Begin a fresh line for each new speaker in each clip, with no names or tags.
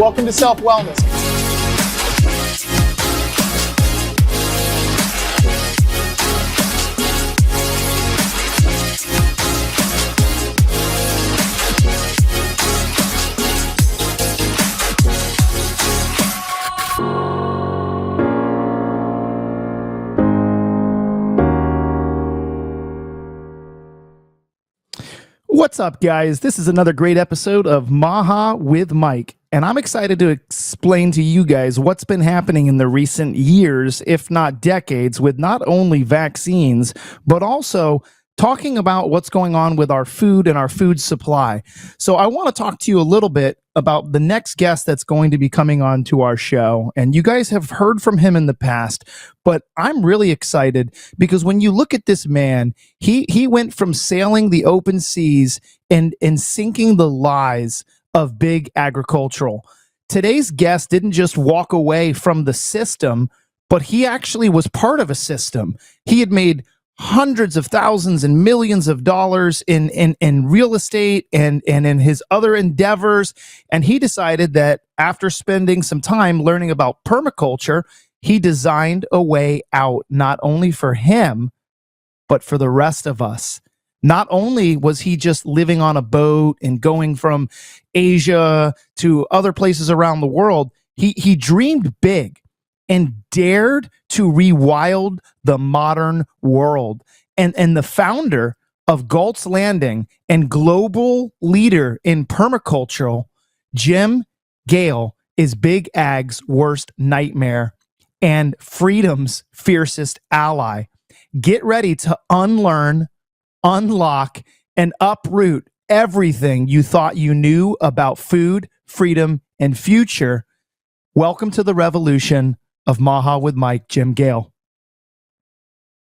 Welcome to Self Wellness. What's up, guys? This is another great episode of Maha with Mike, and I'm excited to explain to you guys what's been happening in the recent years, if not decades, with not only vaccines, but also talking about what's going on with our food and our food supply. So I want to talk to you a little bit about the next guest that's going to be coming on to our show. And you guys have heard from him in the past, but I'm really excited because when you look at this man, he went from sailing the open seas and sinking the lies of big agricultural. Today's guest didn't just walk away from the system, but he actually was part of a system. He had made hundreds of thousands and millions of dollars in real estate and in his other endeavors. And he decided that after spending some time learning about permaculture, he designed a way out, not only for him, but for the rest of us. Not only was he just living on a boat and going from Asia to other places around the world, he dreamed big and dared to rewild the modern world. And the founder of Galt's Landing and global leader in permaculture, Jim Gale, is Big Ag's worst nightmare and freedom's fiercest ally. Get ready to unlearn, unlock, and uproot everything you thought you knew about food, freedom, and future. Welcome to the revolution of Maha with Mike, Jim Gale.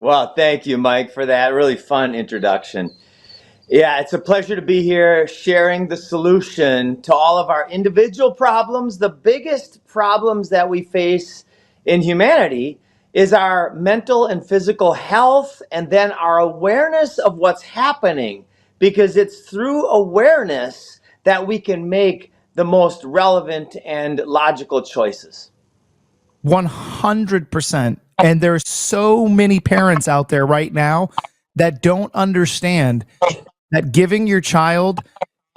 Well, thank you, Mike, for that really fun introduction. Yeah, it's a pleasure to be here sharing the solution to all of our individual problems. The biggest problems that we face in humanity is our mental and physical health, and then our awareness of what's happening, because it's through awareness that we can make the most relevant and logical choices.
100%. And there's so many parents out there right now that don't understand that giving your child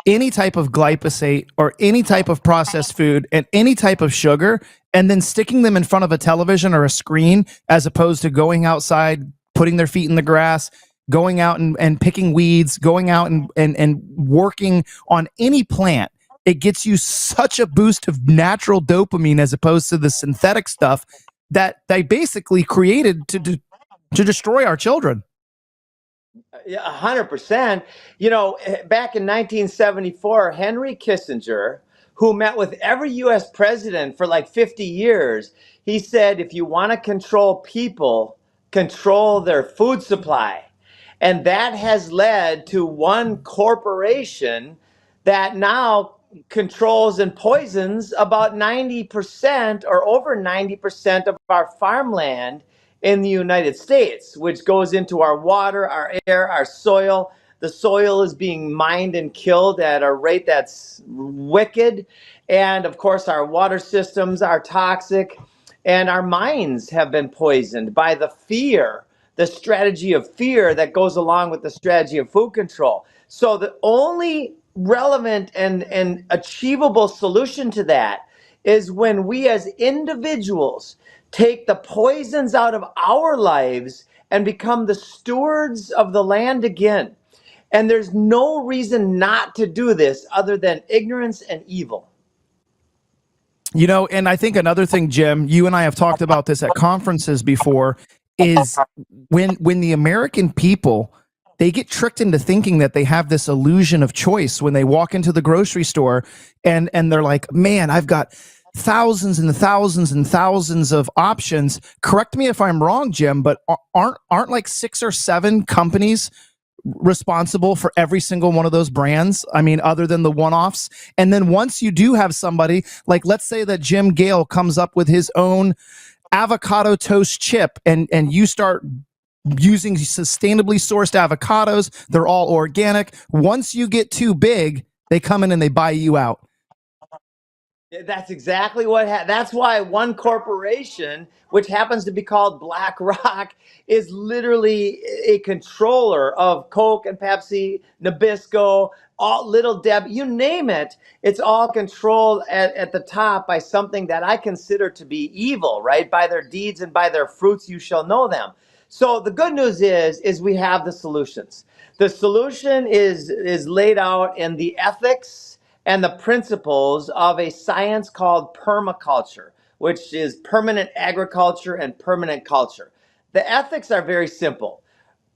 any type of glyphosate or any type of processed food and any type of sugar, and then sticking them in front of a television or a screen, as opposed to going outside, putting their feet in the grass, going out and picking weeds, going out and working on any plant, it gets you such a boost of natural dopamine as opposed to the synthetic stuff that they basically created to destroy our children.
Yeah, 100%. You know, back in 1974, Henry Kissinger, who met with every US president for like 50 years, he said, if you want to control people, control their food supply. And that has led to one corporation that now controls and poisons about 90% or over 90% of our farmland in the United States, which goes into our water, our air, our soil. The soil is being mined and killed at a rate that's wicked. And of course, our water systems are toxic, and our minds have been poisoned by the fear, the strategy of fear that goes along with the strategy of food control. So the only relevant and achievable solution to that is when we as individuals take the poisons out of our lives and become the stewards of the land again. And there's no reason not to do this other than ignorance and evil.
You know, and I think another thing, Jim, you and I have talked about this at conferences before, is when the American people, they get tricked into thinking that they have this illusion of choice when they walk into the grocery store and they're like, man, I've got thousands and thousands and thousands of options. Correct me if I'm wrong, Jim, but aren't like 6 or 7 companies responsible for every single one of those brands? I mean, other than the one-offs. And then once you do have somebody, like let's say that Jim Gale comes up with his own avocado toast chip, and you start using sustainably sourced avocados, they're all organic. Once you get too big, they come in and they buy you out.
That's exactly what that's why one corporation, which happens to be called BlackRock, is literally a controller of Coke and Pepsi, Nabisco, all Little Deb, you name it. It's all controlled at the top by something that I consider to be evil, right? By their deeds and by their fruits you shall know them. So the good news is we have the solutions. The solution is laid out in the ethics and the principles of a science called permaculture, which is permanent agriculture and permanent culture. The ethics are very simple: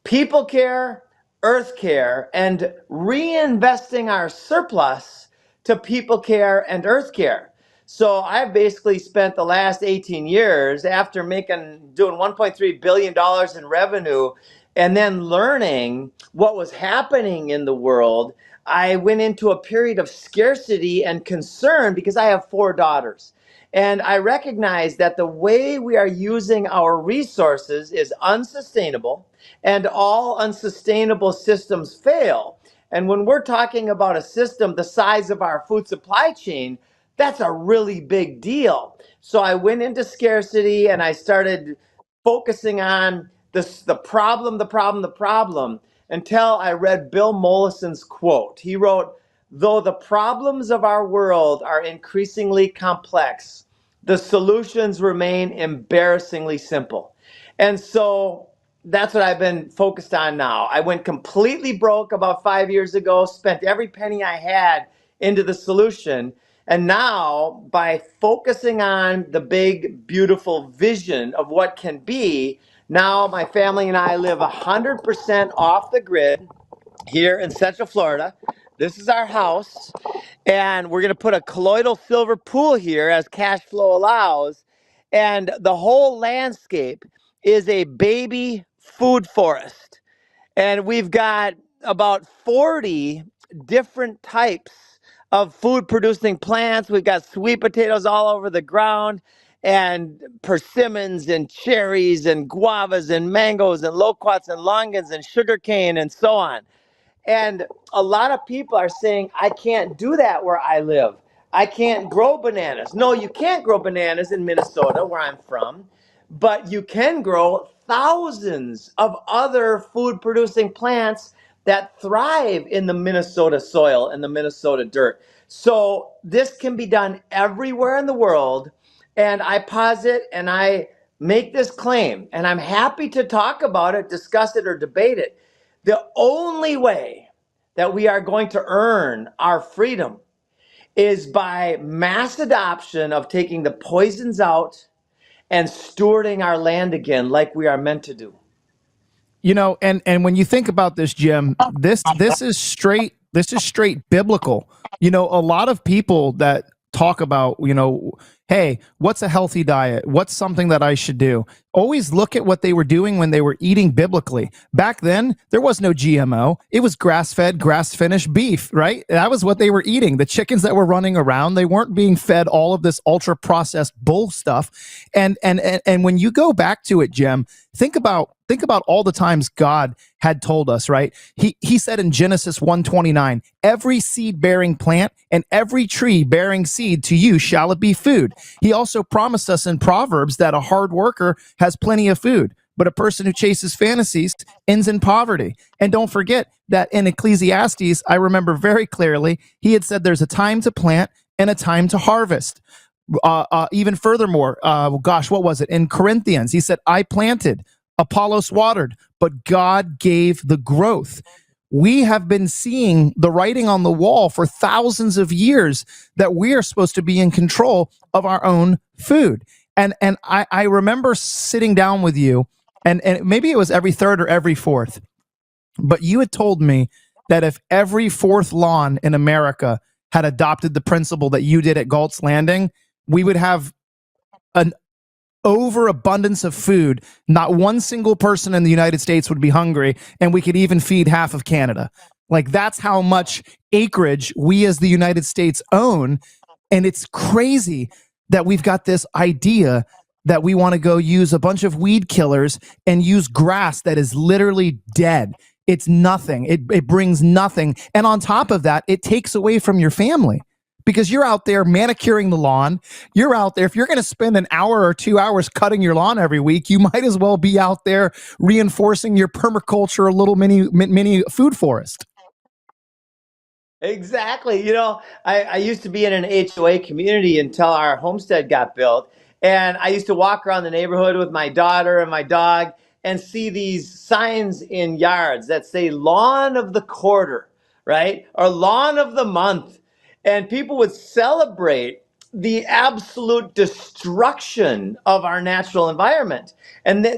people care, earth care, and reinvesting our surplus to people care and earth care. So I've basically spent the last 18 years after doing $1.3 billion in revenue and then learning what was happening in the world. I went into a period of scarcity and concern because I have 4 daughters. And I recognize that the way we are using our resources is unsustainable, and all unsustainable systems fail. And when we're talking about a system the size of our food supply chain, that's a really big deal. So I went into scarcity and I started focusing on the problem until I read Bill Mollison's quote. He wrote, "Though the problems of our world are increasingly complex, the solutions remain embarrassingly simple." And so that's what I've been focused on now. I went completely broke about 5 years ago, spent every penny I had into the solution. And now, by focusing on the big, beautiful vision of what can be, now my family and I live 100% off the grid here in Central Florida. This is our house, and we're going to put a colloidal silver pool here as cash flow allows. And the whole landscape is a baby food forest. And we've got about 40 different types of food producing plants. We've got sweet potatoes all over the ground, and persimmons and cherries and guavas and mangoes and loquats and longans and sugarcane and so on. And a lot of people are saying, I can't do that where I live. I can't grow bananas. No, you can't grow bananas in Minnesota, where I'm from, but you can grow thousands of other food producing plants that thrive in the Minnesota soil and the Minnesota dirt. So this can be done everywhere in the world. And I posit and I make this claim, and I'm happy to talk about it, discuss it, or debate it. The only way that we are going to earn our freedom is by mass adoption of taking the poisons out and stewarding our land again like we are meant to do.
You know, and when you think about this, Jim, this is straight biblical. You know, a lot of people that talk about, hey, what's a healthy diet? What's something that I should do? Always look at what they were doing when they were eating biblically. Back then, there was no GMO. It was grass-fed, grass-finished beef, right? That was what they were eating. The chickens that were running around, they weren't being fed all of this ultra-processed bull stuff. And when you go back to it, Jim, think about all the times God had told us, right? He said in Genesis 1:29, every seed bearing plant and every tree bearing seed, to you shall it be food. He also promised us in Proverbs that a hard worker has plenty of food, but a person who chases fantasies ends in poverty. And don't forget that in Ecclesiastes, I remember very clearly, he had said there's a time to plant and a time to harvest. Even furthermore, what was it? In Corinthians, he said, I planted, Apollos watered, but God gave the growth. We have been seeing the writing on the wall for thousands of years that we are supposed to be in control of our own food. And I remember sitting down with you, and maybe it was every third or every fourth, but you had told me that if every fourth lawn in America had adopted the principle that you did at Galt's Landing, we would have an overabundance of food. Not one single person in the United States would be hungry, and we could even feed half of Canada. Like, that's how much acreage we as the United States own. And it's crazy that we've got this idea that we want to go use a bunch of weed killers and use grass that is literally dead. It's nothing. It brings nothing. And on top of that, it takes away from your family. because you're out there manicuring the lawn. You're out there. If you're going to spend an hour or 2 hours cutting your lawn every week, you might as well be out there reinforcing your permaculture, a little mini food forest.
Exactly. I used to be in an HOA community until our homestead got built. And I used to walk around the neighborhood with my daughter and my dog and see these signs in yards that say lawn of the quarter, right? Or lawn of the month. And people would celebrate the absolute destruction of our natural environment.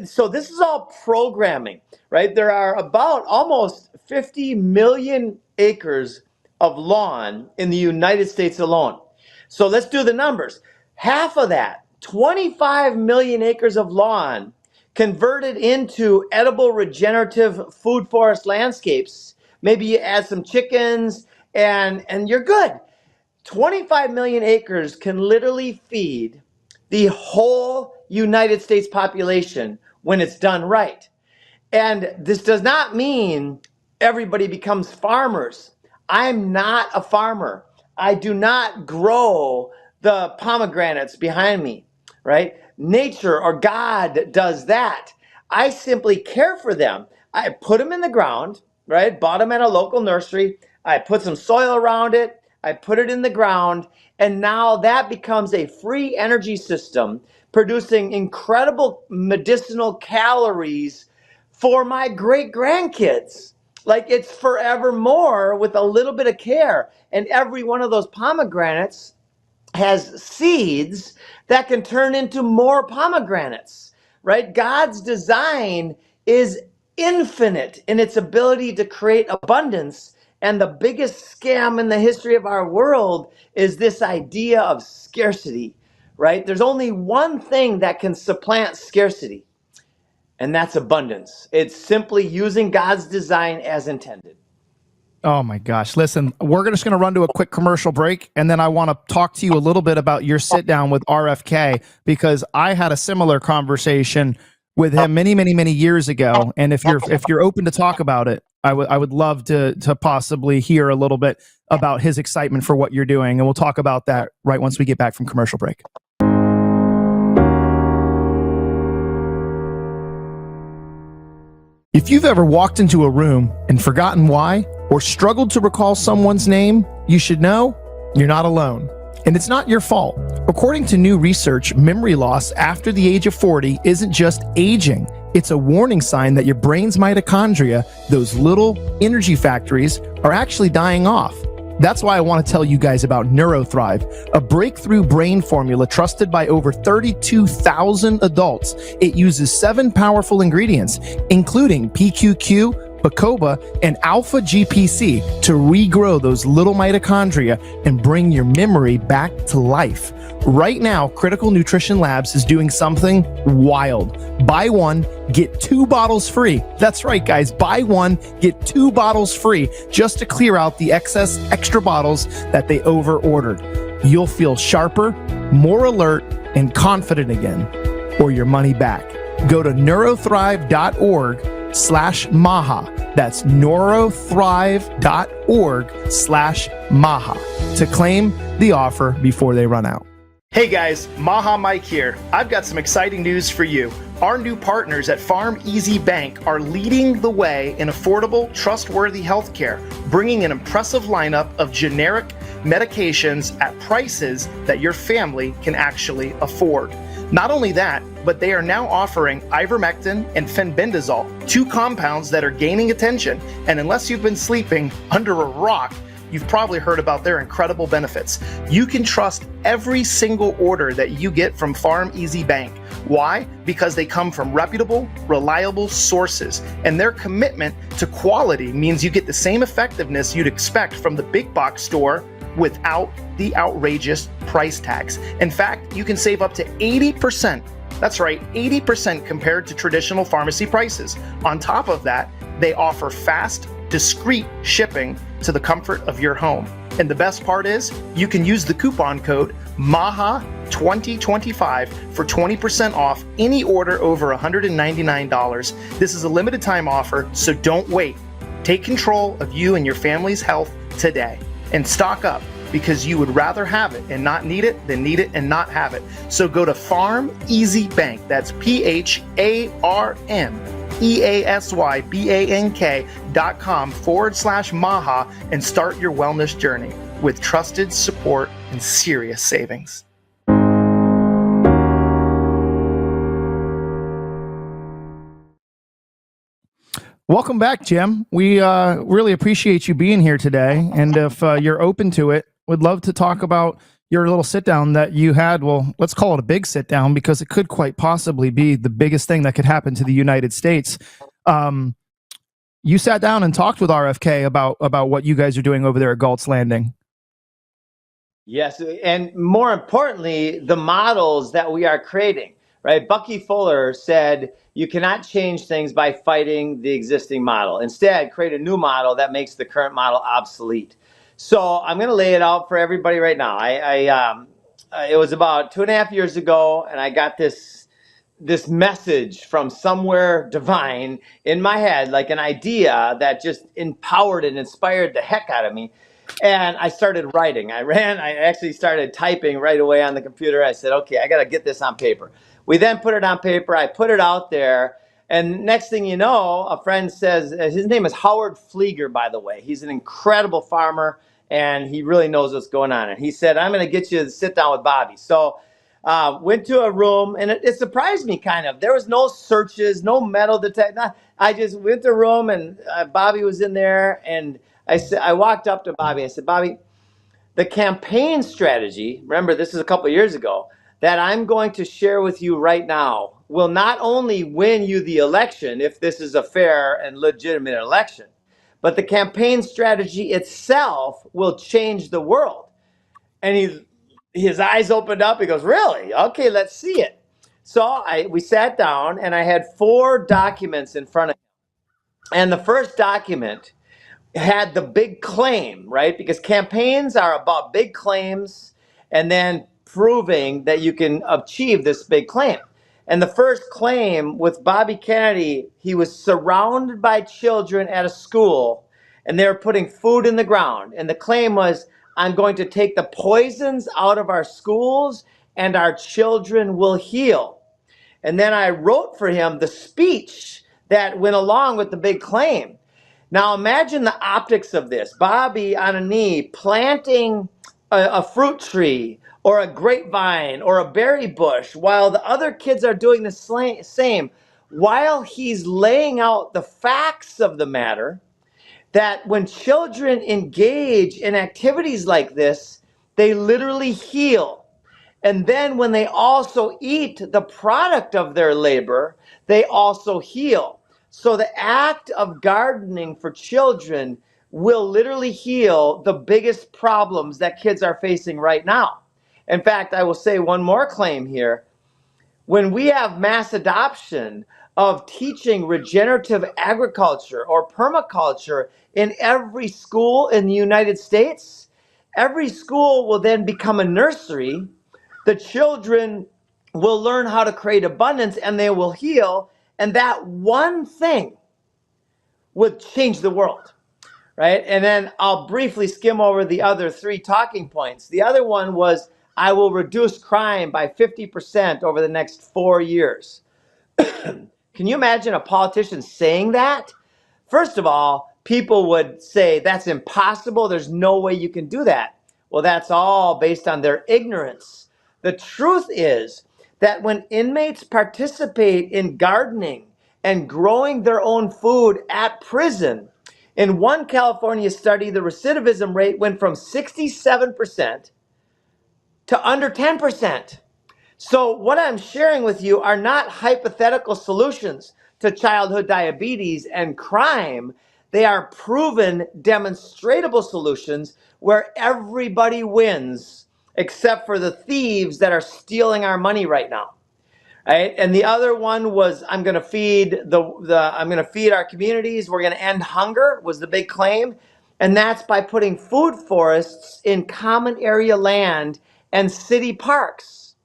So this is all programming, right? There are about almost 50 million acres of lawn in the United States alone. So let's do the numbers. Half of that, 25 million acres of lawn converted into edible regenerative food forest landscapes. Maybe you add some chickens and you're good. 25 million acres can literally feed the whole United States population when it's done right. And this does not mean everybody becomes farmers. I'm not a farmer. I do not grow the pomegranates behind me, right? Nature or God does that. I simply care for them. I put them in the ground, right? Bought them at a local nursery. I put some soil around it. I put it in the ground. And now that becomes a free energy system producing incredible medicinal calories for my great grandkids. Like it's forevermore with a little bit of care. And every one of those pomegranates has seeds that can turn into more pomegranates, right? God's design is infinite in its ability to create abundance. And the biggest scam in the history of our world is this idea of scarcity, right? There's only one thing that can supplant scarcity, and that's abundance. It's simply using God's design as intended.
Oh my gosh. Listen, we're just going to run to a quick commercial break. And then I want to talk to you a little bit about your sit down with RFK, because I had a similar conversation with him many years ago. And if you're open to talk about it, I would love to possibly hear a little bit about his excitement for what you're doing. And we'll talk about that right once we get back from commercial break. If you've ever walked into a room and forgotten why, or struggled to recall someone's name, you should know you're not alone. And it's not your fault. According to new research, memory loss after the age of 40 isn't just aging. It's a warning sign that your brain's mitochondria, those little energy factories, are actually dying off. That's why I want to tell you guys about NeuroThrive, a breakthrough brain formula trusted by over 32,000 adults. It uses 7 powerful ingredients, including PQQ, Bacopa, and Alpha GPC to regrow those little mitochondria and bring your memory back to life. Right now, Critical Nutrition Labs is doing something wild. Buy one, get 2 bottles free. That's right, guys. Buy one, get 2 bottles free just to clear out the excess extra bottles that they over-ordered. You'll feel sharper, more alert, and confident again, or your money back. Go to neurothrive.org/Maha. That's neurothrive.org/Maha to claim the offer before they run out. Hey guys, Maha Mike here. I've got some exciting news for you. Our new partners at Farm Easy Bank are leading the way in affordable, trustworthy healthcare, bringing an impressive lineup of generic medications at prices that your family can actually afford. Not only that, but they are now offering ivermectin and fenbendazole, 2 compounds that are gaining attention, and unless you've been sleeping under a rock, you've probably heard about their incredible benefits. You can trust every single order that you get from Farm Easy Bank. Why? Because they come from reputable, reliable sources, and their commitment to quality means you get the same effectiveness you'd expect from the big box store without the outrageous price tags. In fact, you can save up to 80%. That's right, 80% compared to traditional pharmacy prices. On top of that, they offer fast, discreet shipping to the comfort of your home. And the best part is, you can use the coupon code MAHA2025 for 20% off any order over $199. This is a limited time offer, so don't wait. Take control of you and your family's health today and stock up because you would rather have it and not need it than need it and not have it. So go to Farm Easy Bank. That's PharmEasyBank.com/Maha and start your wellness journey with trusted support and serious savings. Welcome back, Jim. We really appreciate you being here today. And if you're open to it, we'd love to talk about your little sit down that you had. Well, let's call it a big sit down because it could quite possibly be the biggest thing that could happen to the United States. You sat down and talked with RFK about what you guys are doing over there at Galt's Landing.
Yes, and more importantly, the models that we are creating, right? Bucky Fuller said, you cannot change things by fighting the existing model. Instead, create a new model that makes the current model obsolete. So I'm going to lay it out for everybody right now. It was about 2.5 years ago, and I got this message from somewhere divine in my head, like an idea that just empowered and inspired the heck out of me. And I started writing. I actually started typing right away on the computer. I said, okay, I got to get this on paper. We then put it on paper. I put it out there. And next thing you know, a friend says, his name is Howard Flieger, by the way. He's an incredible farmer, and he really knows what's going on. And he said, I'm going to get you to sit down with Bobby. So went to a room, and it surprised me kind of. There was no searches, no metal detector. I just went to a room, and Bobby was in there, and I walked up to Bobby. I said, Bobby, the campaign strategy, remember this is a couple of years ago, that I'm going to share with you right now will not only win you the election if this is a fair and legitimate election, but the campaign strategy itself will change the world. And his eyes opened up. He goes, really? Okay, let's see it. So we sat down, and I had 4 documents in front of me. And the first document had the big claim, right? Because campaigns are about big claims and then proving that you can achieve this big claim. And the first claim with Bobby Kennedy, he was surrounded by children at a school, and they were putting food in the ground. And the claim was, I'm going to take the poisons out of our schools and our children will heal. And then I wrote for him the speech that went along with the big claim. Now imagine the optics of this. Bobby on a knee planting a fruit tree or a grapevine or a berry bush while the other kids are doing the same, while he's laying out the facts of the matter, that when children engage in activities like this, they literally heal. And then when they also eat the product of their labor, they also heal. So the act of gardening for children will literally heal the biggest problems that kids are facing right now. In fact, I will say one more claim here. When we have mass adoption of teaching regenerative agriculture or permaculture in every school in the United States, every school will then become a nursery. The children will learn how to create abundance and they will heal. And that one thing would change the world, right? And then I'll briefly skim over the other 3 talking points. The other one was, I will reduce crime by 50% over the next 4 years. Can you imagine a politician saying that? First of all, people would say, that's impossible. There's no way you can do that. Well, that's all based on their ignorance. The truth is that when inmates participate in gardening and growing their own food at prison, in one California study, the recidivism rate went from 67% to under 10%. So what I'm sharing with you are not hypothetical solutions to childhood diabetes and crime. They are proven, demonstratable solutions where everybody wins, except for the thieves that are stealing our money right now. Right? And the other one was, I'm going to feed I'm going to feed our communities. We're going to end hunger was the big claim. And that's by putting food forests in common area land and city parks.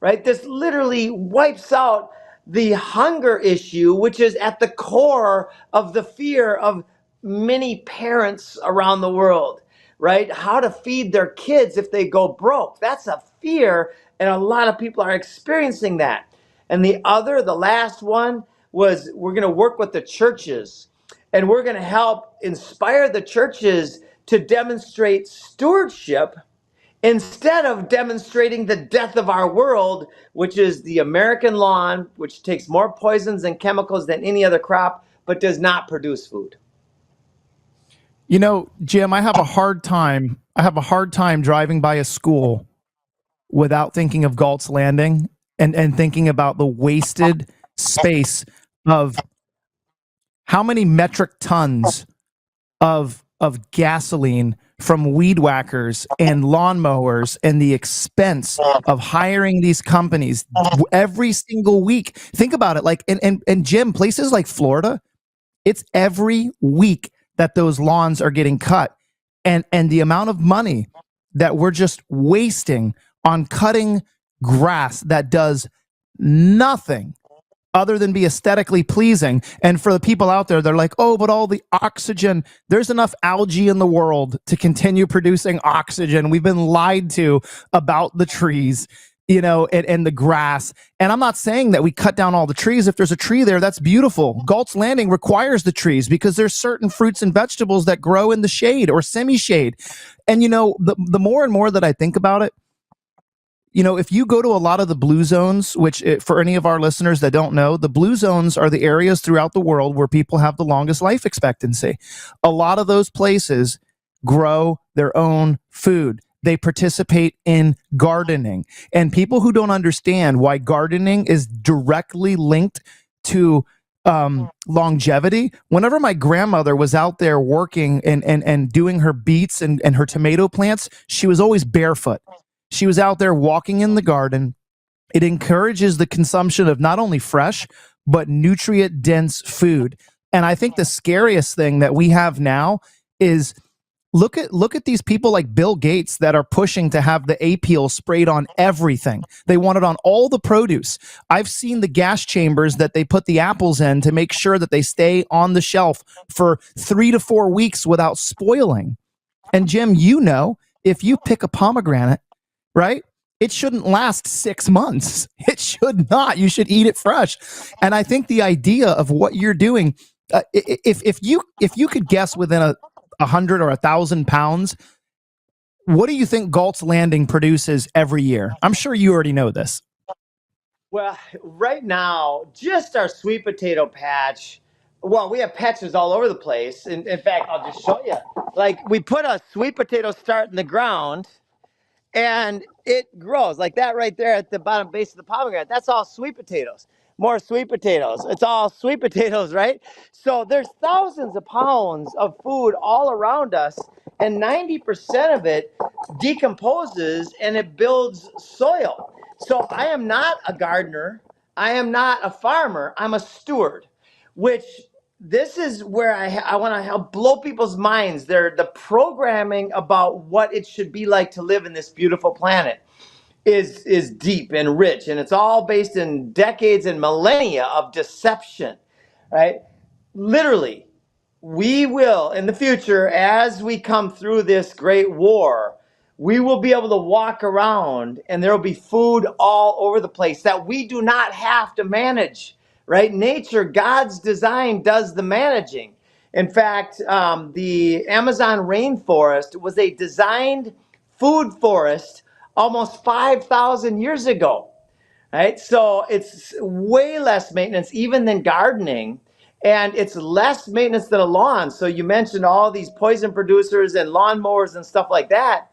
Right? This literally wipes out the hunger issue, which is at the core of the fear of many parents around the world. right? How to feed their kids if they go broke. That's a fear, and a lot of people are experiencing that. And the last one was we're going to work with the churches, and we're going to help inspire the churches to demonstrate stewardship instead of demonstrating the death of our world, which is the American lawn, which takes more poisons and chemicals than any other crop, but does not produce food.
You know, Jim, I have a hard time. I have a hard time driving by a school without thinking of Galt's Landing and thinking about the wasted space of how many metric tons of gasoline from weed whackers and lawnmowers and the expense of hiring these companies every single week. Think about it. Like, and Jim, places like Florida, it's every week that those lawns are getting cut. And the amount of money that we're just wasting on cutting grass that does nothing other than be aesthetically pleasing. And for the people out there, they're like, oh, but all the oxygen, there's enough algae in the world to continue producing oxygen. We've been lied to about the trees, you know, and the grass. And I'm not saying that we cut down all the trees. If there's a tree there, that's beautiful. Galt's Landing requires the trees because there's certain fruits and vegetables that grow in the shade or semi-shade. And, you know, the more and more that I think about it, you know, if you go to a lot of the blue zones, which for any of our listeners that don't know, the blue zones are the areas throughout the world where people have the longest life expectancy. A lot of those places grow their own food. They participate in gardening. And people who don't understand why gardening is directly linked to longevity. Whenever my grandmother was out there working and doing her beets and her tomato plants, she was always barefoot. She was out there walking in the garden. It encourages the consumption of not only fresh, but nutrient dense food. And I think the scariest thing that we have now is look at these people like Bill Gates that are pushing to have the A-peel sprayed on everything. They want it on all the produce. I've seen the gas chambers that they put the apples in to make sure that they stay on the shelf for 3 to 4 weeks without spoiling. And Jim, you know, if you pick a pomegranate, right? It shouldn't last 6 months. It should not. You should eat it fresh. And I think the idea of what you're doing, if you could guess within 100 or 1,000 pounds, what do you think Galt's Landing produces every year? I'm sure you already know this.
Well, right now, just our sweet potato patch. Well, we have patches all over the place. In fact, I'll just show you. Like, we put a sweet potato start in the ground, and it grows like that right there at the bottom base of the pomegranate. That's all sweet potatoes. More sweet potatoes. It's all sweet potatoes, right? So there's thousands of pounds of food all around us, and 90% of it decomposes and it builds soil. So I am not a gardener. I am not a farmer. I'm a steward, which this is where I want to help blow people's minds. They're the programming about what it should be like to live in this beautiful planet is deep and rich, and it's all based in decades and millennia of deception, right? Literally, we will in the future, as we come through this great war, we will be able to walk around and there will be food all over the place that we do not have to manage, right? Nature, God's design, does the managing. In fact, the Amazon rainforest was a designed food forest almost 5,000 years ago, right? So it's way less maintenance even than gardening, and it's less maintenance than a lawn. So you mentioned all these poison producers and lawnmowers and stuff like that.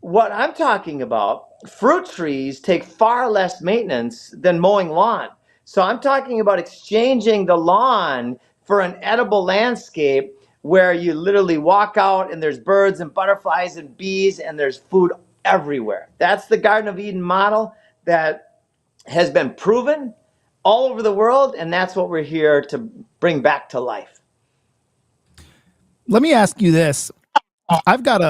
What I'm talking about, fruit trees take far less maintenance than mowing lawn. So I'm talking about exchanging the lawn for an edible landscape where you literally walk out and there's birds and butterflies and bees and there's food everywhere. That's the Garden of Eden model that has been proven all over the world, and that's what we're here to bring back to life.
Let me ask you this. I've got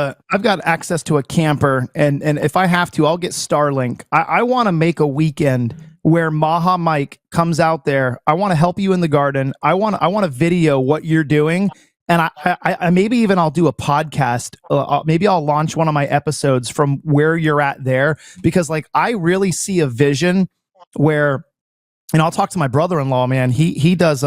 access to a camper, and if I have to, I'll get Starlink. I want to make a weekend where Maha Mike comes out there. I want to help you in the garden. I want to video what you're doing And I maybe even I'll do a podcast. Maybe I'll launch one of my episodes from where you're at there, because like I really see a vision where, and I'll talk to my brother-in-law, man. He does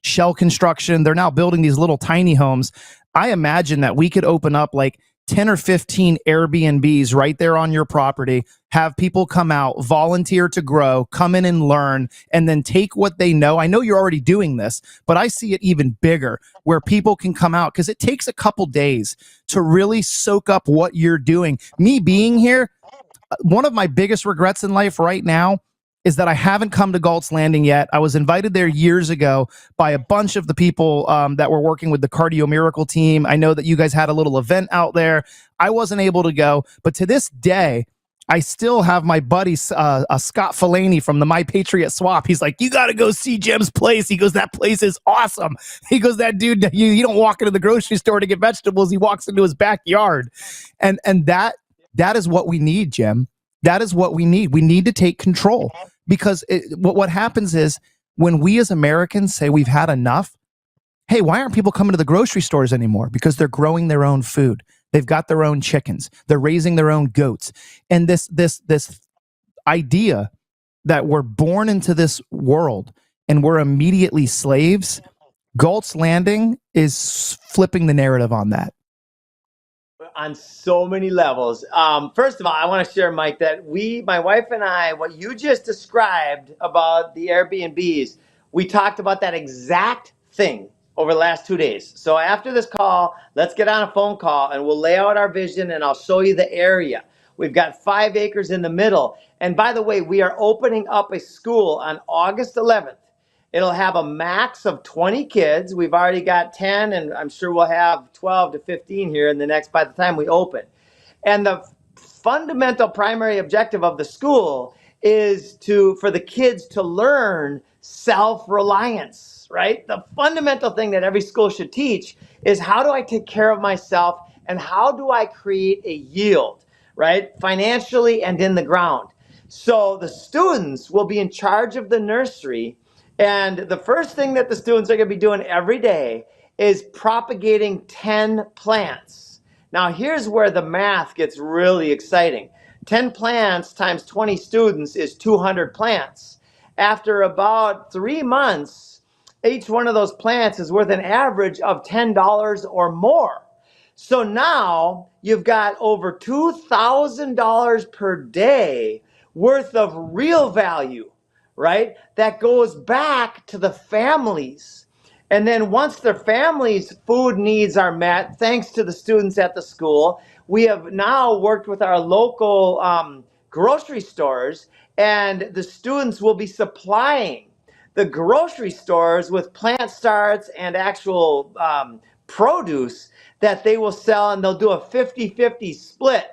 shell construction. They're now building these little tiny homes. I imagine that we could open up like 10 or 15 Airbnbs right there on your property, have people come out, volunteer to grow, come in and learn, and then take what they know. I know you're already doing this, but I see it even bigger where people can come out, because it takes a couple days to really soak up what you're doing. Me being here, one of my biggest regrets in life right now is that I haven't come to Galt's Landing yet. I was invited there years ago by a bunch of the people that were working with the Cardio Miracle team. I know that you guys had a little event out there. I wasn't able to go, but to this day, I still have my buddy Scott Falani from the My Patriot Swap. He's like, you got to go see Jim's place. He goes, that place is awesome. He goes, that dude, you don't walk into the grocery store to get vegetables. He walks into his backyard. And that is what we need, Jim. That is what we need. We need to take control, because what happens is when we as Americans say we've had enough, hey, why aren't people coming to the grocery stores anymore? Because they're growing their own food. They've got their own chickens. They're raising their own goats. And this idea that we're born into this world and we're immediately slaves, Galt's Landing is flipping the narrative on that.
On so many levels. First of all, I want to share, Mike, that my wife and I, what you just described about the Airbnbs, we talked about that exact thing over the last 2 days. So after this call, let's get on a phone call and we'll lay out our vision and I'll show you the area. We've got 5 acres in the middle. And by the way, we are opening up a school on August 11th. It'll have a max of 20 kids. We've already got 10, and I'm sure we'll have 12 to 15 here by the time we open. And the fundamental primary objective of the school is for the kids to learn self-reliance, right? The fundamental thing that every school should teach is, how do I take care of myself and how do I create a yield, right? Financially and in the ground. So the students will be in charge of the nursery. And the first thing that the students are going to be doing every day is propagating 10 plants. Now, here's where the math gets really exciting. 10 plants times 20 students is 200 plants. After about 3 months, each one of those plants is worth an average of $10 or more. So now you've got over $2,000 per day worth of real value, right? That goes back to the families. And then once their families' food needs are met, thanks to the students at the school, we have now worked with our local grocery stores, and the students will be supplying the grocery stores with plant starts and actual produce that they will sell, and they'll do a 50-50 split.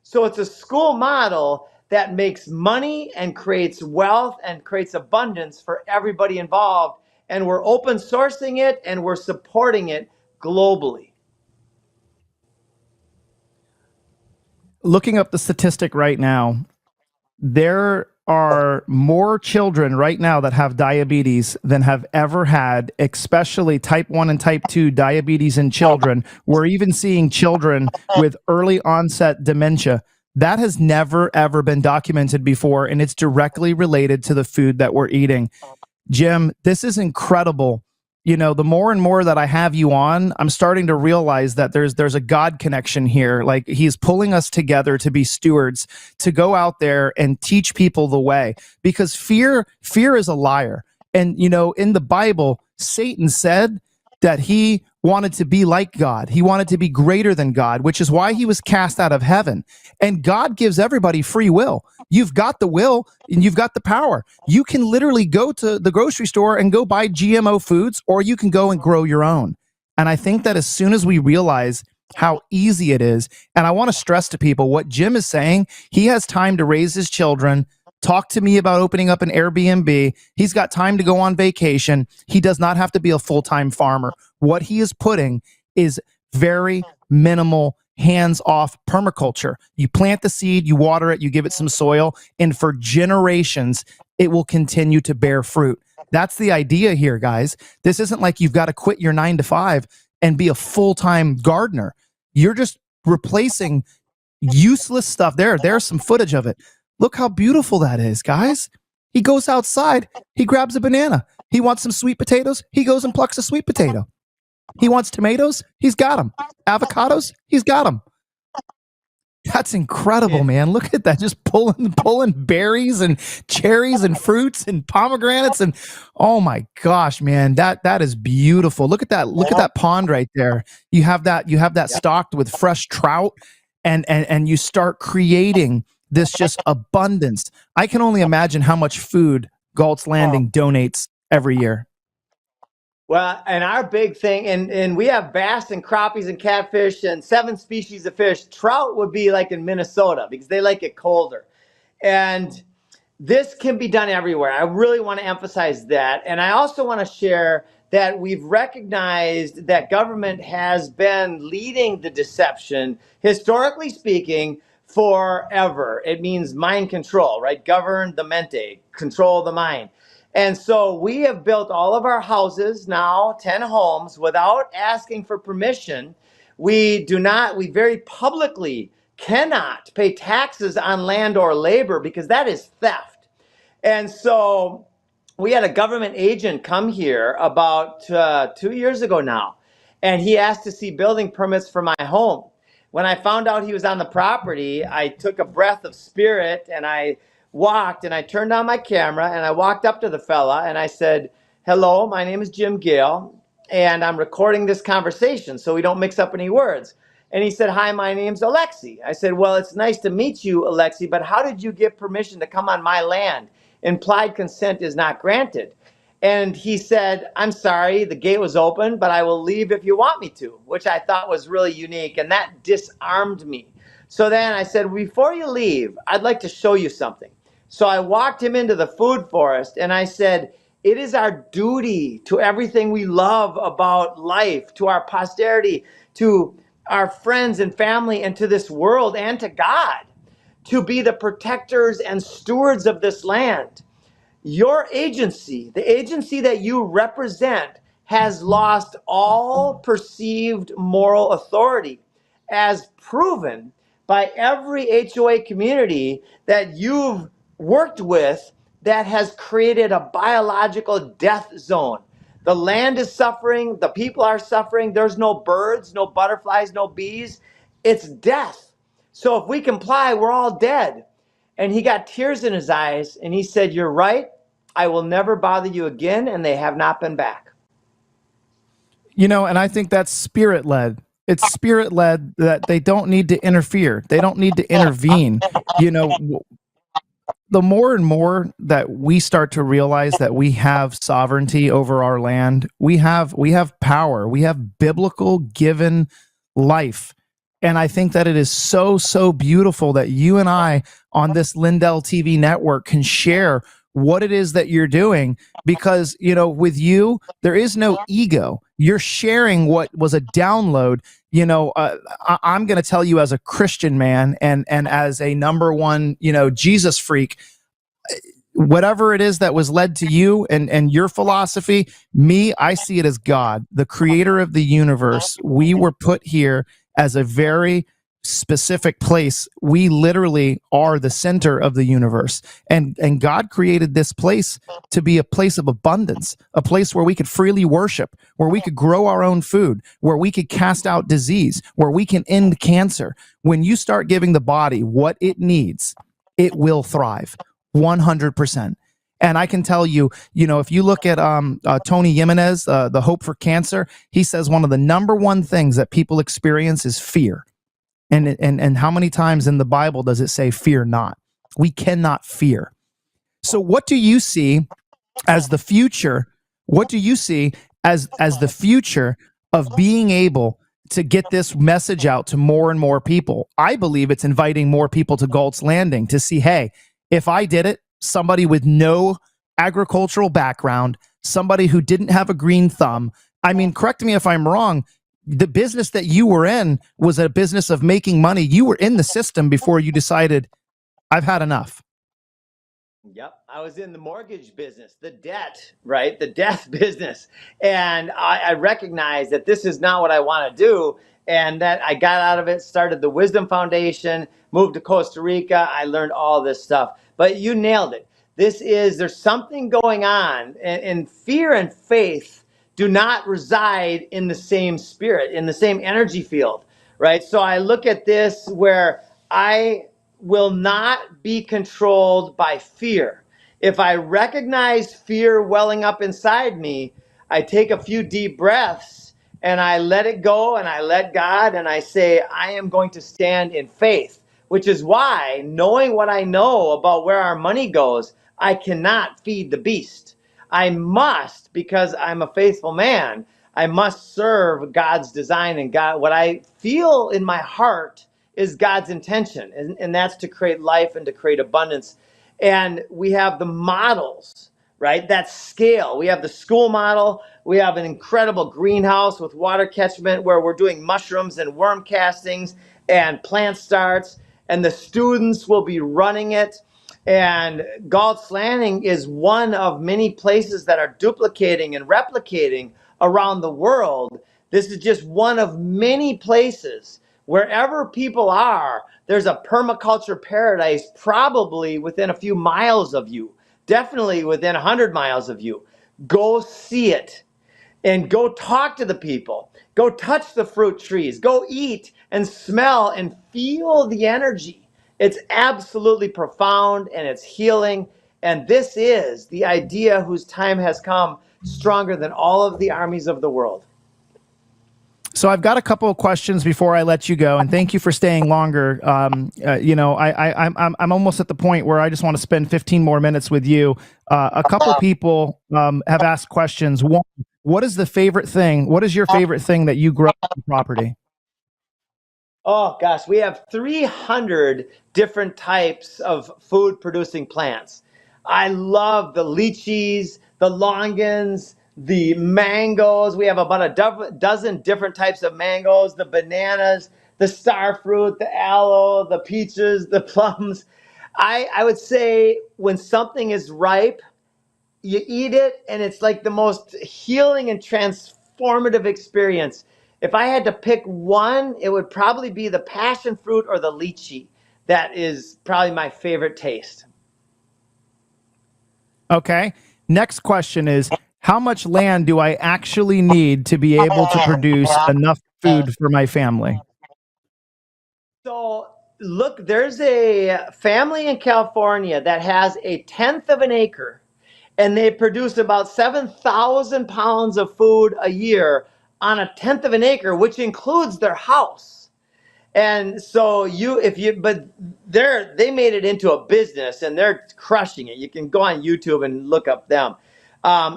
So it's a school model that makes money and creates wealth and creates abundance for everybody involved. And we're open sourcing it and we're supporting it globally.
Looking up the statistic right now, there are more children right now that have diabetes than have ever had, especially type 1 and type 2 diabetes in children. We're even seeing children with early onset dementia. That has never, ever been documented before, and it's directly related to the food that we're eating. Jim, this is incredible. You know, the more and more that I have you on, I'm starting to realize that there's a God connection here. Like, he's pulling us together to be stewards, to go out there and teach people the way, because fear is a liar. And, you know, in the Bible, Satan said that he wanted to be like God. He wanted to be greater than God, which is why he was cast out of heaven. And God gives everybody free will. You've got the will and you've got the power. You can literally go to the grocery store and go buy GMO foods, or you can go and grow your own. And I think that as soon as we realize how easy it is, and I want to stress to people what Jim is saying, he has time to raise his children, talk to me about opening up an Airbnb. He's got time to go on vacation. He does not have to be a full-time farmer. What he is putting is very minimal, hands-off permaculture. You plant the seed, you water it, you give it some soil, and for generations, it will continue to bear fruit. That's the idea here, guys. This isn't like you've got to quit your 9 to 5. and be a full-time gardener. You're just replacing useless stuff. There's some footage of it. Look how beautiful that is, guys. He goes outside, he grabs a banana. He wants some sweet potatoes, he goes and plucks a sweet potato. He wants tomatoes, he's got them. Avocados, he's got them. That's incredible, man. Look at that. Just pulling berries and cherries and fruits and pomegranates. And oh my gosh, man, that is beautiful. Look at that. Look at that pond right there. You have that stocked with fresh trout, and you start creating this just abundance. I can only imagine how much food Galt's Landing donates every year.
Well, and our big thing, and we have bass and crappies and catfish and 7 species of fish. Trout would be like in Minnesota because they like it colder. And this can be done everywhere. I really want to emphasize that. And I also want to share that we've recognized that government has been leading the deception, historically speaking, forever. It means mind control, right? Govern the mente, control the mind. And so we have built all of our houses now, 10 homes, without asking for permission. We very publicly cannot pay taxes on land or labor because that is theft. And so we had a government agent come here about 2 years ago now, and he asked to see building permits for my home. When I found out he was on the property, I took a breath of spirit and I walked and I turned on my camera and I walked up to the fella and I said, "Hello, my name is Jim Gale and I'm recording this conversation so we don't mix up any words." And he said, "Hi, my name's Alexi." I said, "Well, it's nice to meet you, Alexi, but how did you get permission to come on my land? Implied consent is not granted." And he said, "I'm sorry, the gate was open, but I will leave if you want me to," which I thought was really unique. And that disarmed me. So then I said, "Before you leave, I'd like to show you something." So I walked him into the food forest and I said, "It is our duty to everything we love about life, to our posterity, to our friends and family, and to this world and to God, to be the protectors and stewards of this land. Your agency, the agency that you represent, has lost all perceived moral authority, as proven by every HOA community that you've worked with that has created a biological death zone. The land is suffering, the people are suffering, there's no birds, no butterflies, no bees. It's death. So if we comply, we're all dead." And he got tears in his eyes and he said, "You're right. I will never bother you again." And they have not been back.
And I think that's spirit led. It's spirit led that they don't need to interfere. They don't need to intervene. The more and more that we start to realize that we have sovereignty over our land, we have power, we have biblical given life. And I think that it is so beautiful that you and I on this Lindell TV network can share what it is that you're doing, because with you there is no ego. You're sharing what was a download. I'm going to tell you, as a Christian man and as a number one Jesus freak, whatever it is that was led to you and your philosophy, I see it as God, the creator of the universe. We were put here as a very specific place. We literally are the center of the universe, and God created this place to be a place of abundance, a place where we could freely worship, where we could grow our own food, where we could cast out disease, where we can end cancer. When you start giving the body what it needs, it will thrive 100%. And I can tell you, if you look at Tony Jimenez, the Hope for Cancer, he says one of the number one things that people experience is fear. And how many times in the Bible does it say, "Fear not"? We cannot fear. So what do you see as the future? What do you see as the future of being able to get this message out to more and more people? I believe it's inviting more people to Galt's Landing to see, hey, if I did it, somebody with no agricultural background, somebody who didn't have a green thumb. I mean, correct me if I'm wrong. The business that you were in was a business of making money. You were in the system before you decided, I've had enough.
Yep. I was in the mortgage business, the debt, right? The death business. And I recognized that this is not what I want to do. And that I got out of it, started the Wisdom Foundation, moved to Costa Rica. I learned all this stuff. But you nailed it. There's something going on, and fear and faith do not reside in the same spirit, in the same energy field, right? So I look at this where I will not be controlled by fear. If I recognize fear welling up inside me, I take a few deep breaths and I let it go and I let God and I say, I am going to stand in faith, which is why, knowing what I know about where our money goes, I cannot feed the beast. I must, because I'm a faithful man, I must serve God's design and God. What I feel in my heart is God's intention, and that's to create life and to create abundance. And we have the models, right? That scale. We have the school model. We have an incredible greenhouse with water catchment where we're doing mushrooms and worm castings and plant starts, and the students will be running it. And Galt's Landing is one of many places that are duplicating and replicating around the world. This is just one of many places. Wherever people are, there's a permaculture paradise probably within a few miles of you, definitely within 100 miles of you. Go see it and go talk to the people. Go touch the fruit trees. Go eat and smell and feel the energy. It's absolutely profound and it's healing. And this is the idea whose time has come, stronger than all of the armies of the world.
So I've got a couple of questions before I let you go, and thank you for staying longer. I'm almost at the point where I just want to spend 15 more minutes with you. A couple of people have asked questions. One, what is the favorite thing? What is your favorite thing that you grow on the property?
Oh gosh, we have 300 different types of food producing plants. I love the lychees, the longans, the mangoes. We have about a dozen different types of mangoes, the bananas, the star fruit, the aloe, the peaches, the plums. I would say when something is ripe, you eat it and it's like the most healing and transformative experience. If I had to pick one, it would probably be the passion fruit or the lychee. That is probably my favorite taste.
Okay. Next question is, how much land do I actually need to be able to produce enough food for my family?
So, look, there's a family in California that has a tenth of an acre and they produce about 7,000 pounds of food a year on a tenth of an acre, which includes their house. And so but they made it into a business and they're crushing it. You can go on YouTube and look up them.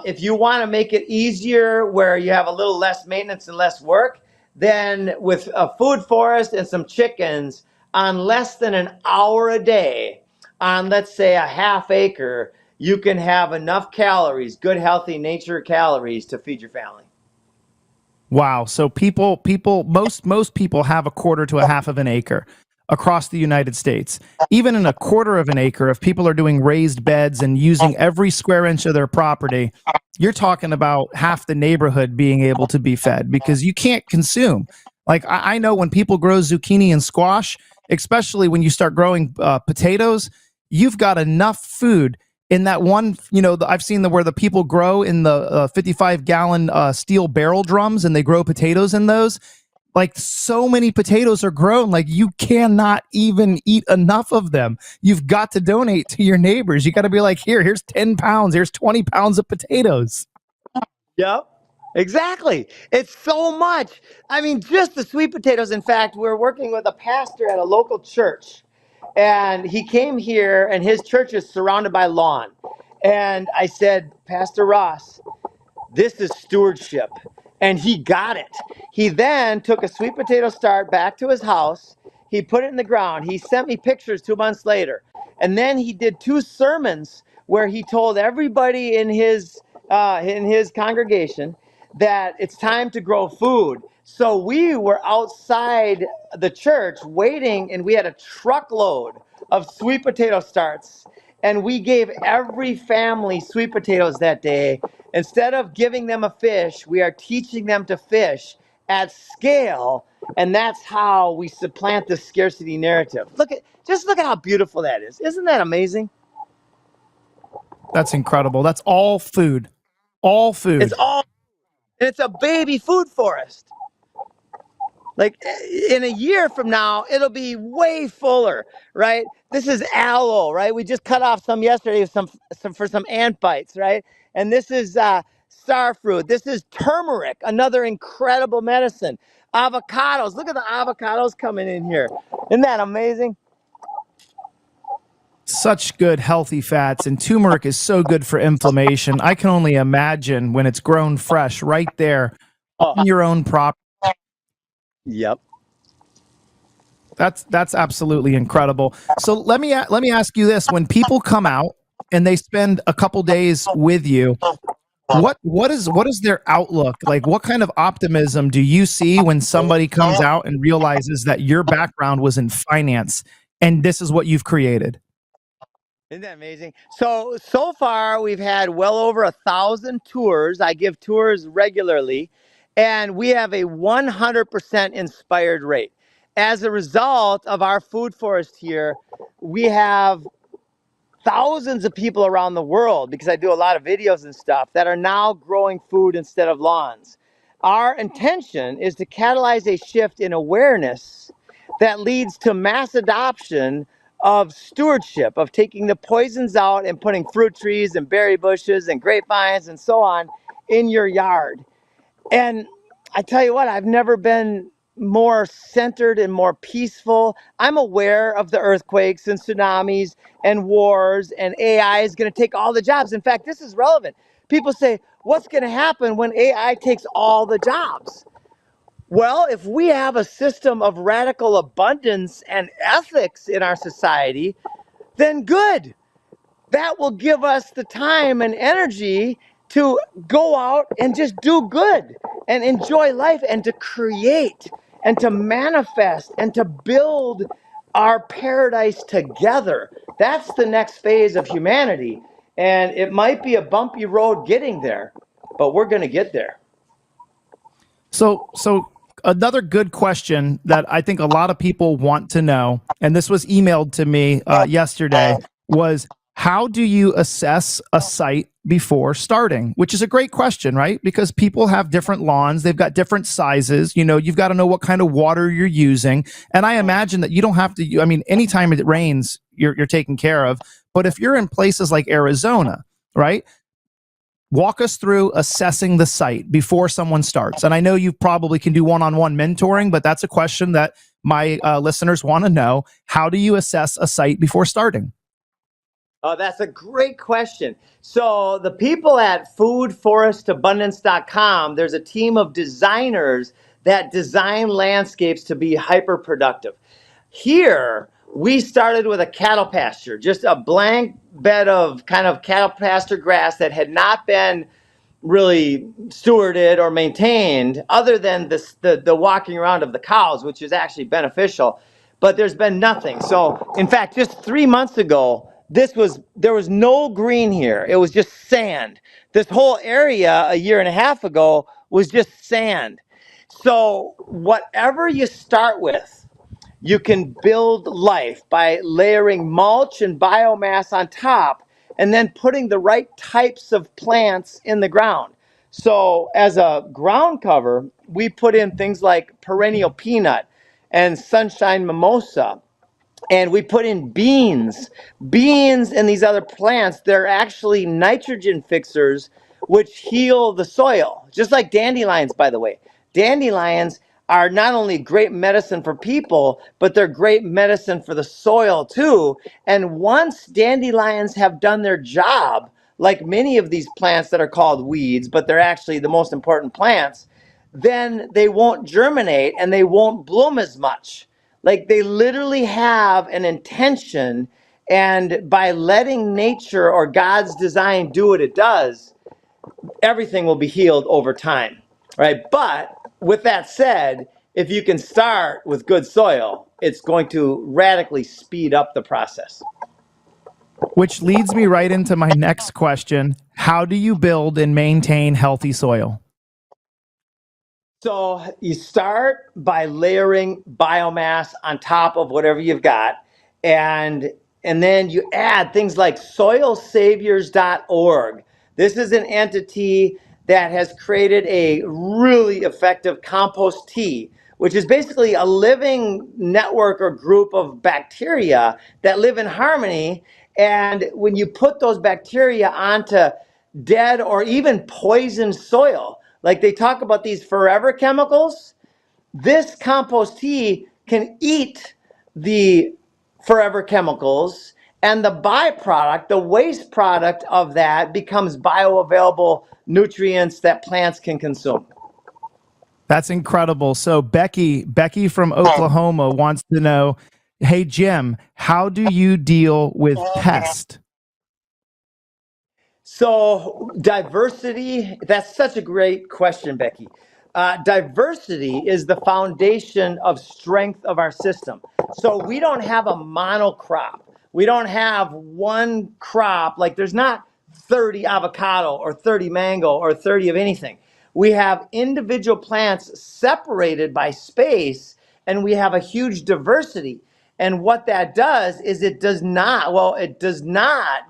If you want to make it easier, where you have a little less maintenance and less work, then with a food forest and some chickens on less than an hour a day, on let's say a half acre, you can have enough calories, good, healthy nature calories to feed your family.
Wow. So most people have a quarter to a half of an acre across the United States. Even in a quarter of an acre, if people are doing raised beds and using every square inch of their property, you're talking about half the neighborhood being able to be fed because you can't consume. Like I know when people grow zucchini and squash, especially when you start growing potatoes, you've got enough food in that one, I've seen where the people grow in the 55-gallon steel barrel drums and they grow potatoes in those. Like so many potatoes are grown, like you cannot even eat enough of them. You've got to donate to your neighbors. You got to be like, here's 10 pounds, here's 20 pounds of potatoes.
Yep. Exactly. It's so much. I mean, just the sweet potatoes. In fact, we're working with a pastor at a local church, and he came here, and his church is surrounded by lawn. And I said, Pastor Ross, this is stewardship. And he got it. He then took a sweet potato start back to his house. He put it in the ground. He sent me pictures 2 months later. And then he did two sermons where he told everybody in his congregation that it's time to grow food. So we were outside the church waiting, and we had a truckload of sweet potato starts. And we gave every family sweet potatoes that day. Instead of giving them a fish, we are teaching them to fish at scale. And that's how we supplant the scarcity narrative. Just look at how beautiful that is. Isn't that amazing?
That's incredible. That's all food. All food.
And it's a baby food forest. Like in a year from now, it'll be way fuller, right? This is aloe, right? We just cut off some yesterday, for some ant bites, right? And this is starfruit. This is turmeric, another incredible medicine. Avocados. Look at the avocados coming in here. Isn't that amazing?
Such good healthy fats, and turmeric is so good for inflammation. I can only imagine when it's grown fresh right there
Oh,
on your own property.
yep.
That's absolutely incredible. So let me ask you this: when people come out and they spend a couple days with you, what is their outlook like? What kind of optimism do you see when somebody comes out and realizes that your background was in finance and this is what you've created?
Isn't that amazing? So far we've had well over 1,000 tours. I give tours regularly, and we have a 100% inspired rate. As a result of our food forest here, we have thousands of people around the world, because I do a lot of videos and stuff, that are now growing food instead of lawns. Our intention is to catalyze a shift in awareness that leads to mass adoption of stewardship, of taking the poisons out and putting fruit trees and berry bushes and grapevines and so on in your yard. And I tell you what, I've never been more centered and more peaceful. I'm aware of the earthquakes and tsunamis and wars, and AI is going to take all the jobs. In fact, this is relevant. People say, what's going to happen when AI takes all the jobs? Well, if we have a system of radical abundance and ethics in our society, then good. That will give us the time and energy to go out and just do good and enjoy life and to create and to manifest and to build our paradise together. That's the next phase of humanity. And it might be a bumpy road getting there, but we're going to get there.
So another good question that I think a lot of people want to know, and this was emailed to me yesterday, was how do you assess a site before starting? Which is a great question, right? Because people have different lawns, they've got different sizes. You know, you've got to know what kind of water you're using, and I imagine that you don't have to. I mean, anytime it rains, you're taken care of. But if you're in places like Arizona, right? Walk us through assessing the site before someone starts. And I know you probably can do one-on-one mentoring, but that's a question that my listeners want to know. How do you assess a site before starting?
Oh, that's a great question. So the people at foodforestabundance.com, there's a team of designers that design landscapes to be hyper productive. Here, we started with a cattle pasture, just a blank bed of kind of cattle pasture grass that had not been really stewarded or maintained, other than the walking around of the cows, which is actually beneficial. But there's been nothing. So in fact, just 3 months ago, there was no green here. It was just sand. This whole area a year and a half ago was just sand. So whatever you start with, you can build life by layering mulch and biomass on top, and then putting the right types of plants in the ground. So as a ground cover, we put in things like perennial peanut and sunshine mimosa, and we put in beans and these other plants. They're actually nitrogen fixers, which heal the soil, just like dandelions, by the way. Dandelions are not only great medicine for people, but they're great medicine for the soil too. And once dandelions have done their job, like many of these plants that are called weeds, but they're actually the most important plants, then they won't germinate and they won't bloom as much. Like, they literally have an intention, and by letting nature or God's design do what it does, everything will be healed over time, right? But with that said, if you can start with good soil, it's going to radically speed up the process.
Which leads me right into my next question. How do you build and maintain healthy soil?
So you start by layering biomass on top of whatever you've got, and and then you add things like soilsaviors.org. This is an entity that has created a really effective compost tea, which is basically a living network or group of bacteria that live in harmony. And when you put those bacteria onto dead or even poisoned soil, like they talk about these forever chemicals, this compost tea can eat the forever chemicals, and the byproduct, the waste product of that, becomes bioavailable nutrients that plants can consume.
That's incredible. So Becky from Oklahoma wants to know, hey Jim, how do you deal with pests?
So, diversity, that's such a great question, Becky. Diversity is the foundation of strength of our system. So, we don't have a monocrop. We don't have one crop, like there's not 30 avocado or 30 mango or 30 of anything. We have individual plants separated by space, and we have a huge diversity. And what that does is it does not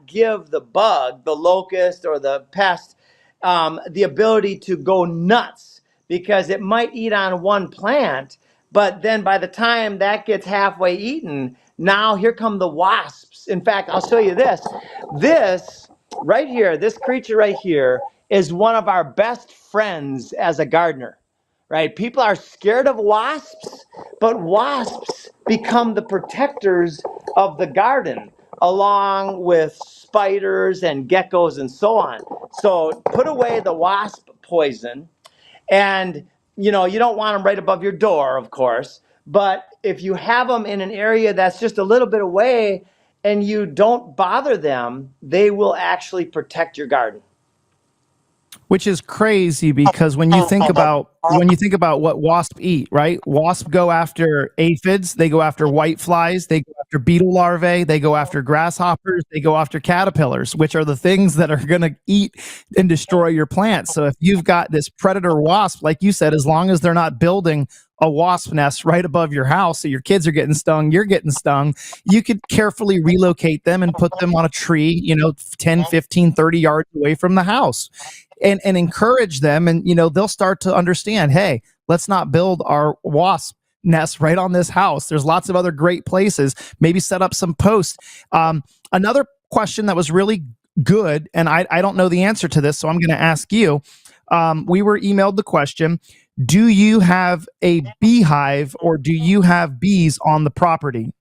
give the bug, the locust or the pest, the ability to go nuts, because it might eat on one plant, but then by the time that gets halfway eaten, now here come the wasps. In fact, I'll show you this. This right here, this creature right here is one of our best friends as a gardener, right? People are scared of wasps, but wasps become the protectors of the garden, along with spiders and geckos and so on. So put away the wasp poison, and you don't want them right above your door, of course, but if you have them in an area that's just a little bit away and you don't bother them, they will actually protect your garden.
Which is crazy because when you think about what wasps eat, right? Wasps go after aphids, they go after white flies, they go after beetle larvae, they go after grasshoppers, they go after caterpillars, which are the things that are going to eat and destroy your plants. So if you've got this predator wasp, like you said, as long as they're not building a wasp nest right above your house, so your kids are getting stung, you're getting stung, you could carefully relocate them and put them on a tree, 10, 15, 30 yards away from the house, and encourage them, and they'll start to understand, hey, let's not build our wasp nest right on this house. There's lots of other great places. Maybe set up some posts. Another question that was really good, and I don't know the answer to this, so I'm going to ask you. We were emailed the question, do you have a beehive or do you have bees on the property?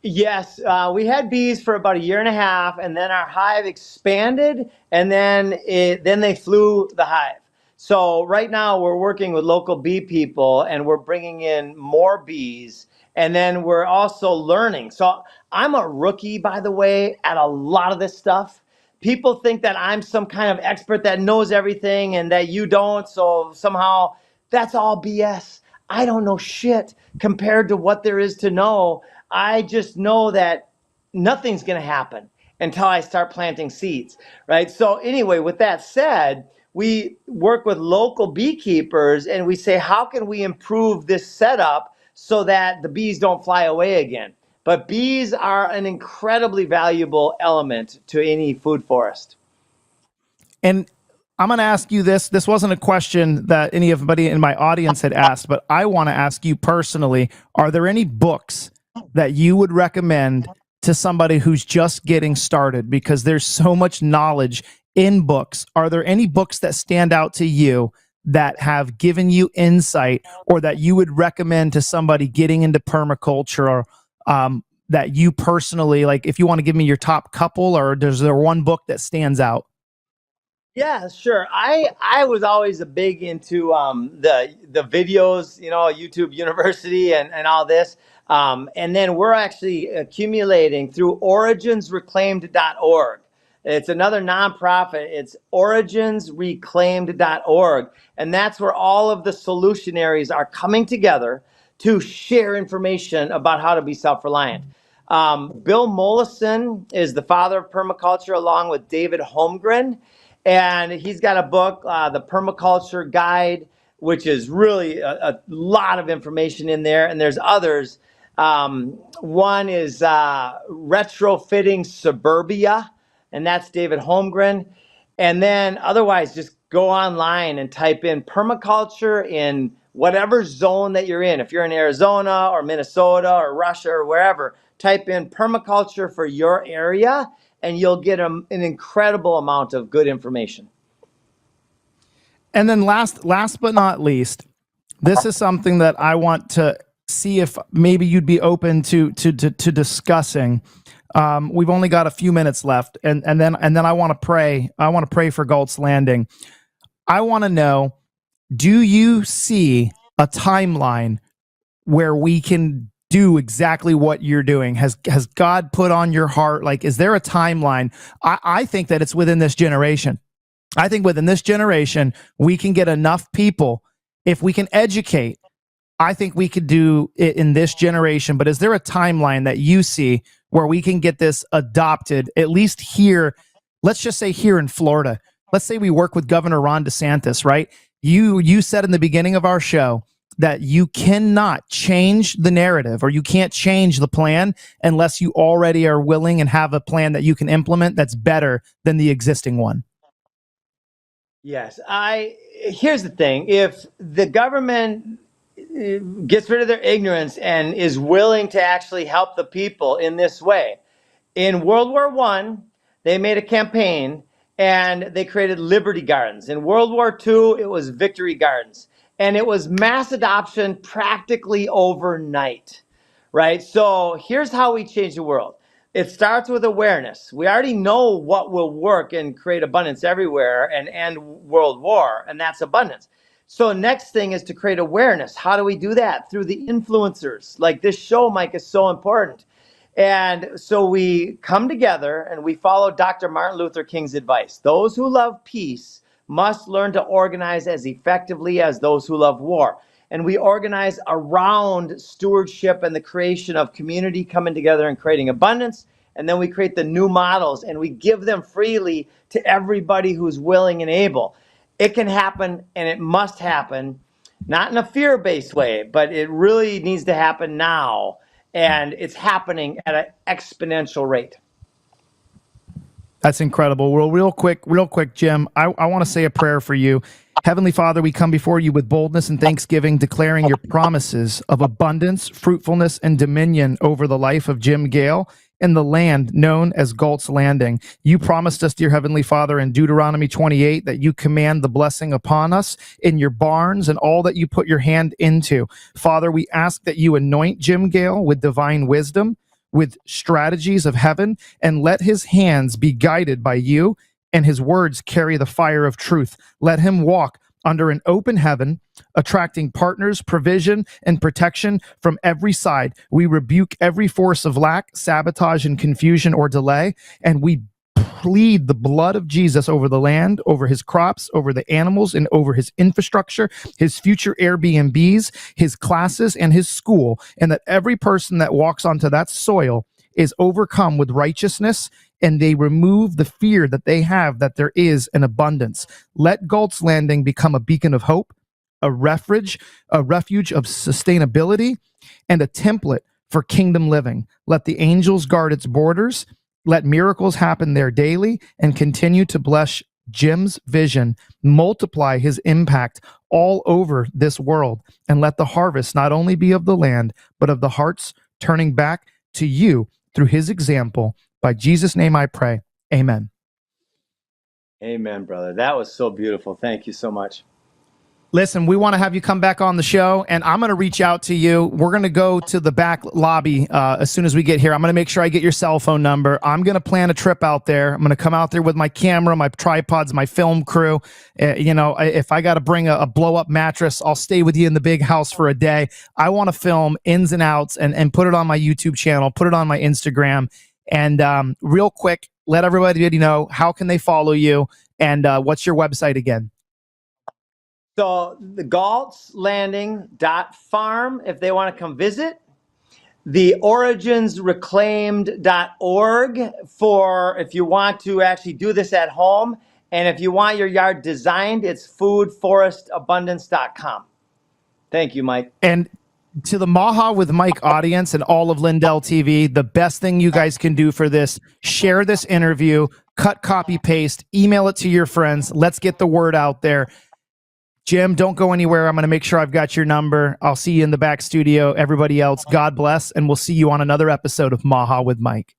Yes, we had bees for about a year and a half, and then our hive expanded, and then they flew the hive. So right now we're working with local bee people, and we're bringing in more bees, and then we're also learning. So I'm a rookie, by the way, at a lot of this stuff. People think that I'm some kind of expert that knows everything and that you don't. So somehow that's all BS. I don't know shit compared to what there is to know. I just know that nothing's going to happen until I start planting seeds, right? So, anyway, with that said, we work with local beekeepers and we say, how can we improve this setup so that the bees don't fly away again? But bees are an incredibly valuable element to any food forest.
And I'm going to ask you this. This wasn't a question that anybody in my audience had asked, but I want to ask you personally, are there any books that you would recommend to somebody who's just getting started? Because there's so much knowledge in books. Are there any books that stand out to you that have given you insight, or that you would recommend to somebody getting into permaculture, that you personally like? If you want to give me your top couple, or is there one book that stands out?
Yeah, sure. I was always a big into the videos, YouTube University and all this. And then we're actually accumulating through originsreclaimed.org. It's another nonprofit. It's originsreclaimed.org. And that's where all of the solutionaries are coming together to share information about how to be self-reliant. Bill Mollison is the father of permaculture, along with David Holmgren. And he's got a book, The Permaculture Guide, which is really a lot of information in there. And there's others. One is Retrofitting Suburbia, and that's David Holmgren. And then otherwise, just go online and type in permaculture in whatever zone that you're in. If you're in Arizona or Minnesota or Russia or wherever, type in permaculture for your area, and you'll get an incredible amount of good information.
And then last but not least, this is something that I want to see if maybe you'd be open to discussing. We've only got a few minutes left, and then I want to pray. I want to pray for Galt's Landing. I want to know: do you see a timeline where we can do exactly what you're doing? Has God put on your heart? Like, is there a timeline? I think that it's within this generation. I think within this generation, we can get enough people. If we can educate, I think we could do it in this generation. But is there a timeline that you see where we can get this adopted, at least here? Let's just say here in Florida. Let's say we work with Governor Ron DeSantis, right? You said in the beginning of our show that you cannot change the narrative, or you can't change the plan unless you already are willing and have a plan that you can implement that's better than the existing one.
Yes, here's the thing. If the government gets rid of their ignorance and is willing to actually help the people in this way, in World War One, they made a campaign and they created Liberty Gardens. In World War II, it was Victory Gardens, and it was mass adoption practically overnight, right? So here's how we change the world. It starts with awareness. We already know what will work and create abundance everywhere and end world war, and that's abundance. So next thing is to create awareness. How do we do that? Through the influencers. Like this show, Mike, is so important. And so we come together and we follow Dr. Martin Luther King's advice. Those who love peace must learn to organize as effectively as those who love war. And we organize around stewardship and the creation of community coming together and creating abundance. And then we create the new models and we give them freely to everybody who's willing and able. It can happen, and it must happen, not in a fear-based way, but it really needs to happen now. And it's happening at an exponential rate.
That's incredible. Well, real quick, Jim, I want to say a prayer for you. Heavenly Father, we come before you with boldness and thanksgiving, declaring your promises of abundance, fruitfulness, and dominion over the life of Jim Gale and the land known as Galt's Landing. You promised us, dear Heavenly Father, in Deuteronomy 28, that you command the blessing upon us in your barns and all that you put your hand into. Father, we ask that you anoint Jim Gale with divine wisdom, with strategies of heaven, and let his hands be guided by you, and his words carry the fire of truth. Let him walk under an open heaven, attracting partners, provision, and protection from every side. We rebuke every force of lack, sabotage, and confusion or delay, and we plead the blood of Jesus over the land, over his crops, over the animals, and over his infrastructure, his future Airbnbs, his classes, and his school, and that every person that walks onto that soil is overcome with righteousness, and they remove the fear that they have that there is an abundance. Let Galt's Landing become a beacon of hope, a refuge of sustainability, and a template for kingdom living. Let the angels guard its borders. Let miracles happen there daily, and continue to bless Jim's vision, multiply his impact all over this world, and let the harvest not only be of the land, but of the hearts turning back to you through his example. By Jesus' name I pray. Amen.
Amen, brother. That was so beautiful. Thank you so much.
Listen, we want to have you come back on the show, and I'm going to reach out to you. We're going to go to the back lobby as soon as we get here. I'm going to make sure I get your cell phone number. I'm going to plan a trip out there. I'm going to come out there with my camera, my tripods, my film crew. If I got to bring a blow-up mattress, I'll stay with you in the big house for a day. I want to film ins and outs and put it on my YouTube channel, put it on my Instagram. And real quick, let everybody know, how can they follow you, and what's your website again?
So the galtslanding.farm if they want to come visit. the originsreclaimed.org for if you want to actually do this at home. And if you want your yard designed, it's foodforestabundance.com. Thank you, Mike.
And to the Maha with Mike audience and all of Lindell TV, the best thing you guys can do for this, share this interview, cut, copy, paste, email it to your friends. Let's get the word out there. Jim, don't go anywhere. I'm going to make sure I've got your number. I'll see you in the back studio. Everybody else, God bless, and we'll see you on another episode of Maha with Mike.